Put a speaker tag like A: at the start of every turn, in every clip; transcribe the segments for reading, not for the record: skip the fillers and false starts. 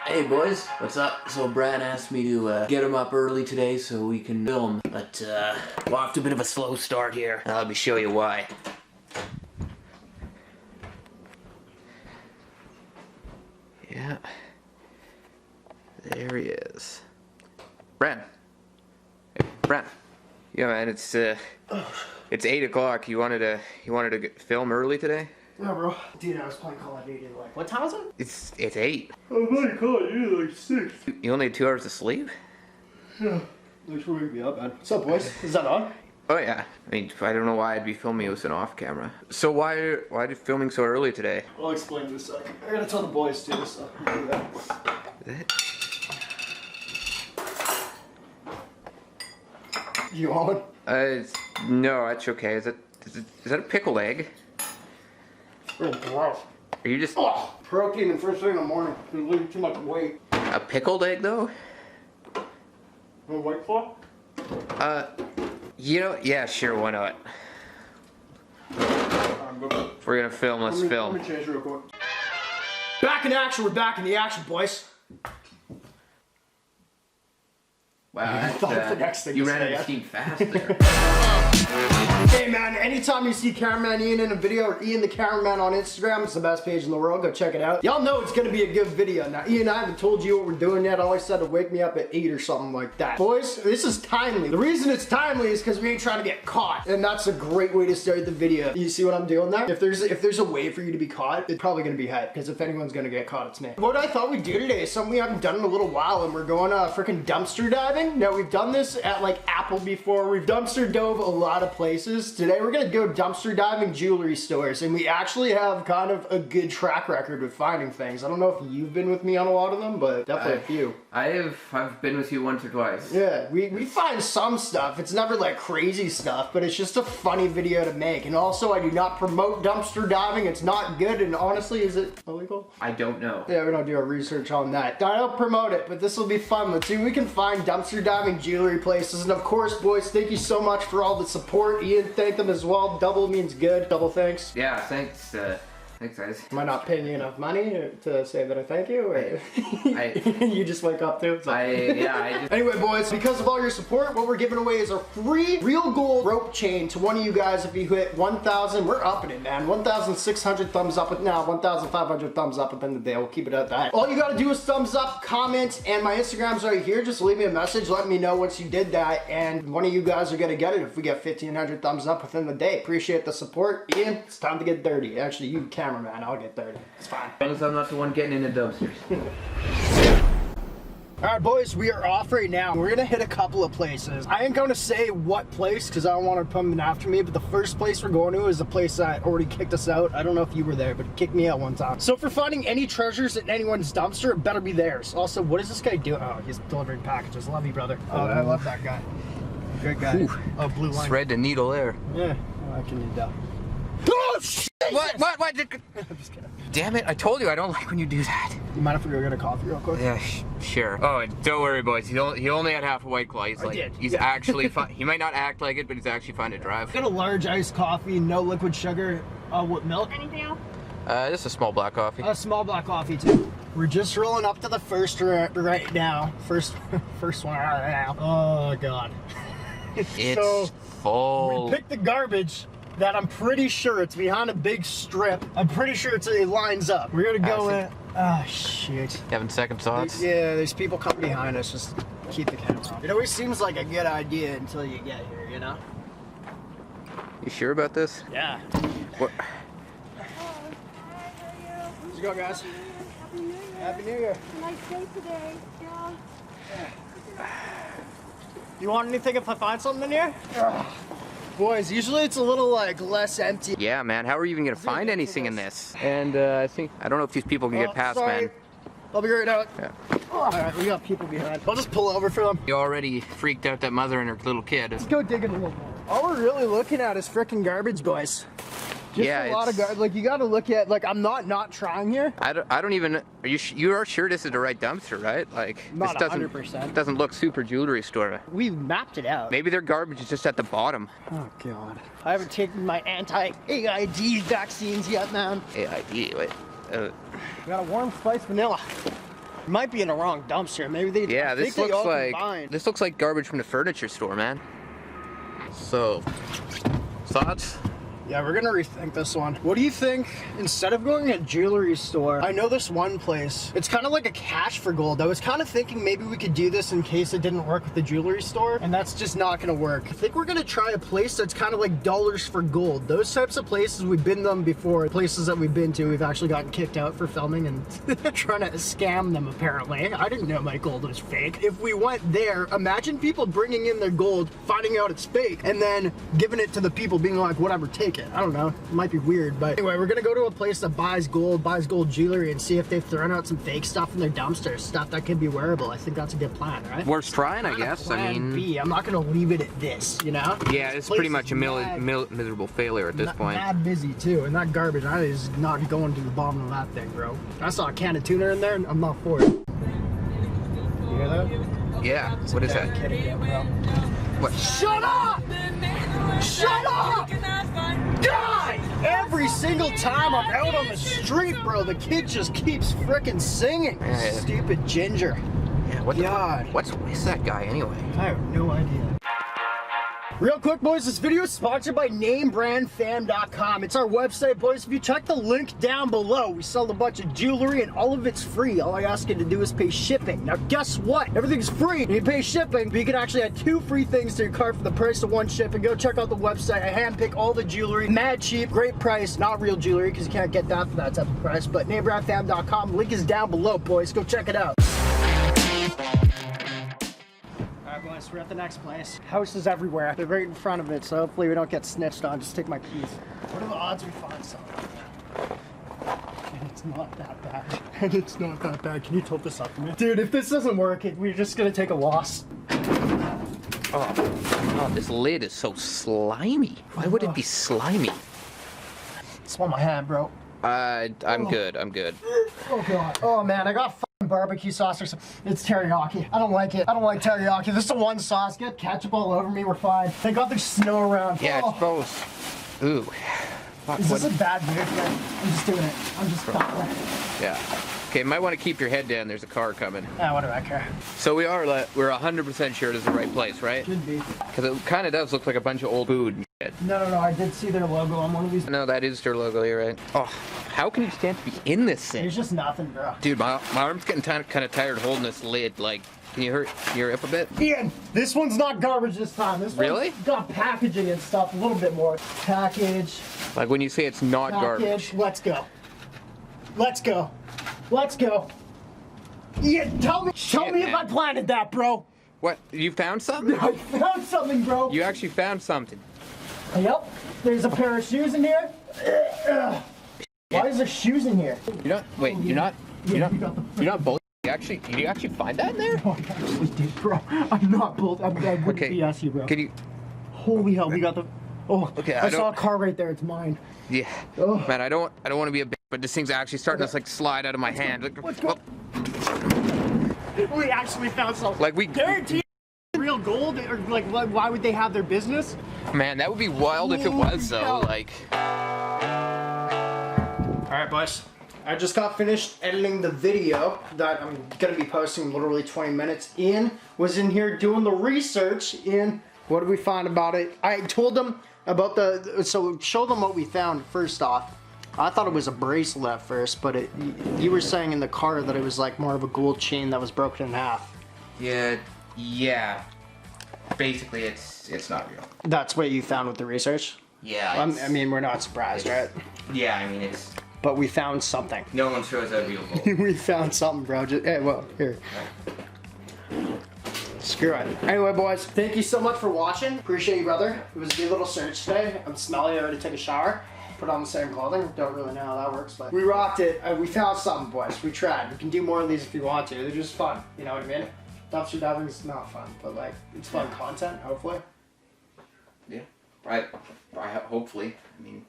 A: Hey boys, what's up? So Brad asked me to get him up early today so we can film, but we're off to a bit of a slow start here. Let me show you why. Yeah, there he is. Brad. Hey, Brad. Yeah, man, it's 8 o'clock. You wanted to film early today?
B: Yeah, bro. Dude, I was playing Call of Duty. Like, what time is it?
A: It's 8.
B: I'm playing Call of Duty like 6.
A: You only had 2 hours of sleep?
B: Yeah. Thanks for waking me up, man. What's up, boys? Is that on?
A: Oh yeah. I mean, I don't know why I'd be filming with an off camera. So why are you filming so early today?
B: I'll explain in a second. I gotta tell the boys too, so I'll do that.
A: Is it?
B: You want one?
A: No, that's okay. Is that a pickled egg?
B: Oh, gross.
A: Are you just...
B: Oh, protein the first thing in the morning. You lose too much weight.
A: A pickled egg, though?
B: A White Claw?
A: You know, yeah, sure, why not? If we're gonna film, let's film.
B: Let me change real quick. Back in action, we're back in the action, boys.
A: Wow,
B: the next thing
A: you
B: to
A: ran
B: say,
A: out of steam fast there.
B: Hey man, anytime you see Cameraman Ian in a video or Ian the Cameraman on Instagram, it's the best page in the world, go check it out. Y'all know it's gonna be a good video. Now Ian, I haven't told you what we're doing yet. I always said to wake me up at 8 or something like that. Boys, this is timely. The reason it's timely is because we ain't trying to get caught. And that's a great way to start the video. You see what I'm doing there? If there's a way for you to be caught, it's probably gonna be hype, because if anyone's gonna get caught, it's me. What I thought we'd do today is something we haven't done in a little while, and we're going freaking dumpster diving. Now we've done this at like Apple before. We've dumpster dove a lot of places. Today we're gonna go dumpster diving jewelry stores, and we actually have kind of a good track record with finding things. I don't know if you've been with me on a lot of them, but definitely a few.
A: I've been with you once or twice.
B: Yeah, we find some stuff. It's never like crazy stuff, but it's just a funny video to make. And also, I do not promote dumpster diving. It's not good, and honestly, is it illegal?
A: I don't know.
B: Yeah, we don't do our research on that. I don't promote it, but this will be fun. Let's see if we can find dumpster diving jewelry places. And of course, boys, thank you so much for all the support. Ian, thank them as well. Double means good. Double thanks.
A: Yeah, thanks. Thanks, guys.
B: Am I not paying you enough money to say that I thank you? Or you just wake up too? Anyway, boys, because of all your support, what we're giving away is a free real gold rope chain to one of you guys if you hit 1,000. We're upping it, man. 1,600 thumbs up. Now 1,500 thumbs up within the day. We'll keep it at that. All you gotta do is thumbs up, comment, and my Instagram's right here. Just leave me a message. Let me know once you did that, and one of you guys are gonna get it if we get 1,500 thumbs up within the day. Appreciate the support. Ian, it's time to get dirty. Actually, you cameraman, I'll get dirty. It's fine.
A: As long as I'm not the one getting into dumpsters.
B: Alright boys, we are off right now. We're gonna hit a couple of places. I ain't gonna say what place because I don't want to put them after me, but the first place we're going to is a place that already kicked us out. I don't know if you were there, but it kicked me out one time. So for finding any treasures in anyone's dumpster, it better be theirs. Also, what is this guy doing? Oh, he's delivering packages. Love you, brother. Oh, I love that guy. Great guy. Ooh. Oh, blue line.
A: Thread the needle there.
B: Yeah, I can do that. Oh, shit!
A: What? I'm just kidding. Damn it, I told you I don't like when you do that.
B: You mind if we go get a coffee real quick?
A: Yeah, sure. Oh, and don't worry, boys. He only had half a White Claw. He's actually fine. He might not act like it, but he's actually fine to drive.
B: Got a large iced coffee, no liquid sugar. With milk?
C: Anything else?
A: Just a small black coffee.
B: A small black coffee, too. We're just rolling up to the first right now. First one right now. Oh, God.
A: It's
B: so
A: full.
B: We picked the garbage that I'm pretty sure it's behind a big strip. I'm pretty sure it lines up. We're gonna go in. Oh, shit.
A: Having second thoughts?
B: Yeah, there's people coming behind us. Just keep the camera on. It always seems like a good idea until you get here, you know?
A: You sure about this?
B: Yeah.
A: What?
B: Let's go, guys.
C: Happy New Year.
B: Happy New Year.
C: Nice day today. Yeah.
B: You want anything if I find something in here? Boys, usually it's a little like less empty.
A: Yeah, man. How are you even gonna find anything in this? And I don't know if these people can get past,
B: sorry.
A: man.
B: I'll be right out.
A: Yeah.
B: All right, we got people behind. I'll just pull over for them.
A: You already freaked out that mother and her little kid.
B: Let's go digging a little more. All we're really looking at is frickin' garbage, boys. Just
A: yeah,
B: a lot of garbage. Like, you gotta look at, like, I'm not trying here.
A: I don't even, you are sure this is the right dumpster, right? Like,
B: not
A: this
B: 100%.
A: doesn't look super jewelry store.
B: We mapped it out.
A: Maybe their garbage is just at the bottom.
B: Oh, God. I haven't taken my anti-AID vaccines yet, man.
A: AID, wait.
B: Got a warm spice vanilla. Might be in the wrong dumpster. Maybe they.
A: Yeah,
B: I
A: this
B: think they
A: looks
B: all
A: like
B: combined.
A: this looks like garbage from the furniture store, man. So, thoughts?
B: Yeah, we're gonna rethink this one. What do you think, instead of going to a jewelry store, I know this one place, it's kind of like a cash for gold. I was kind of thinking maybe we could do this in case it didn't work with the jewelry store, and that's just not gonna work. I think we're gonna try a place that's kind of like dollars for gold. Those types of places, we've been them before. Places that we've been to, we've actually gotten kicked out for filming and trying to scam them, apparently. I didn't know my gold was fake. If we went there, imagine people bringing in their gold, finding out it's fake, and then giving it to the people being like, whatever, take it. I don't know, it might be weird, but anyway, we're gonna go to a place that buys gold jewelry and see if they've thrown out some fake stuff in their dumpsters, stuff that could be wearable. I think that's a good plan, right?
A: Worth trying, I guess. I
B: Plan
A: mean,
B: B. I'm not gonna leave it at this, you know?
A: yeah, it's
B: Place
A: pretty much a
B: is
A: miserable failure at this point.
B: Mad busy too, and that garbage, that is not going to the bottom of that thing, bro. I saw a can of tuna in there, and I'm not for it. You hear that?
A: Yeah, what is that?
B: Kid again, bro.
A: What?
B: Shut up! Shut up! God! Every single time I'm out on the street, bro, the kid just keeps frickin' singing.
A: Yeah.
B: Stupid ginger.
A: Yeah, what the
B: God.
A: fuck? What's that guy anyway?
B: I have no idea. Real quick, boys, this video is sponsored by NameBranFam.com. It's our website, boys. If you check the link down below, we sell a bunch of jewelry and all of it's free. All I ask you to do is pay shipping. Now, guess what? Everything's free and you pay shipping, but you can actually add 2 free things to your cart for the price of 1 shipping. Go check out the website. I handpick all the jewelry. Mad cheap, great price. Not real jewelry because you can't get that for that type of price, but NameBranFam.com. Link is down below, boys. Go check it out. Alright, boys, we're at the next place. Houses everywhere. They're right in front of it, so hopefully we don't get snitched on. Just take my keys. What are the odds we find something? And it's not that bad. And it's not that bad. Can you tilt this up for me? Dude, if this doesn't work, we're just gonna take a loss.
A: Oh, this lid is so slimy. Why would it be slimy?
B: Swallow my hand, bro.
A: I'm good. I'm good.
B: Oh, God. Oh, man, I got fucking barbecue sauce or something. It's teriyaki. I don't like it. I don't like teriyaki. This is the one sauce. Get ketchup all over me. We're fine. Thank God there's snow around.
A: Yeah,
B: Oh.
A: it's both. Ooh. Fuck,
B: Is this
A: what-
B: a bad move? I'm just doing it. I'm just fucking.
A: Yeah. Okay, might want to keep your head down. There's a car coming.
B: Ah, what do I care?
A: So we're 100% sure this is the right place, right?
B: Should be.
A: Because it kind of does look like a bunch of old food and shit.
B: No. I did see their logo on one of these.
A: No, that is their logo here, right? Oh, how can you stand to be in this thing?
B: There's just nothing, bro.
A: Dude, my arm's getting kind of tired holding this lid. Like, can you hurry up a bit?
B: Ian, this one's not garbage this time. This
A: Really?
B: one's got packaging and stuff, a little bit more. Package.
A: Like when you say it's not garbage.
B: Let's go. Let's go. Let's go. Ian, tell me if
A: man.
B: I planted that, bro.
A: What? You found something?
B: I found something, bro.
A: You actually found something.
B: Yep. There's a pair of shoes in here. Why is there shoes in here?
A: You're not. Wait. You're not.
B: Yeah,
A: You're
B: you got
A: not.
B: the-
A: You're not both. Did you actually find that in there?
B: Oh, I actually did, bro. I'm not both. I wouldn't
A: Okay.
B: BS you, bro.
A: Could you?
B: Holy hell, we got the. Oh,
A: Okay,
B: I
A: I
B: saw a
A: don't-
B: car right there. It's mine.
A: Yeah.
B: Oh.
A: Man, I don't want to be a bitch, but this thing's actually starting to like slide out of my hand. Like,
B: Let's go. We actually found something.
A: Like we.
B: Guarantee real gold, or like, why would they have their business?
A: Man, that would be wild if it was though.
B: Holy
A: Like.
B: All right, boys. I just got finished editing the video that I'm gonna be posting in literally 20 minutes. Ian was in here doing the research. Ian, what did we find about it? I told them about so show them what we found first off. I thought it was a bracelet at first, but you were saying in the car that it was like more of a gold chain that was broken in half.
A: Yeah. Basically, it's not real.
B: That's what you found with the research?
A: Yeah.
B: I mean, we're not surprised, right?
A: Yeah, I mean it's.
B: But we found something.
A: No one shows that real gold.
B: We found something, bro. Hey, well, here. Screw it. Anyway, boys, thank you so much for watching. Appreciate you, brother. It was a good little search today. I'm smelly. I already took a shower. Put on the same clothing. Don't really know how that works, but we rocked it. We found something, boys. We tried. We can do more of these if you want to. They're just fun. You know what I mean? Dumpster diving is not fun, but like, it's fun content, hopefully.
A: Yeah. Hopefully. I mean.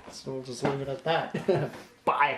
B: So we'll just leave it at that. Bye.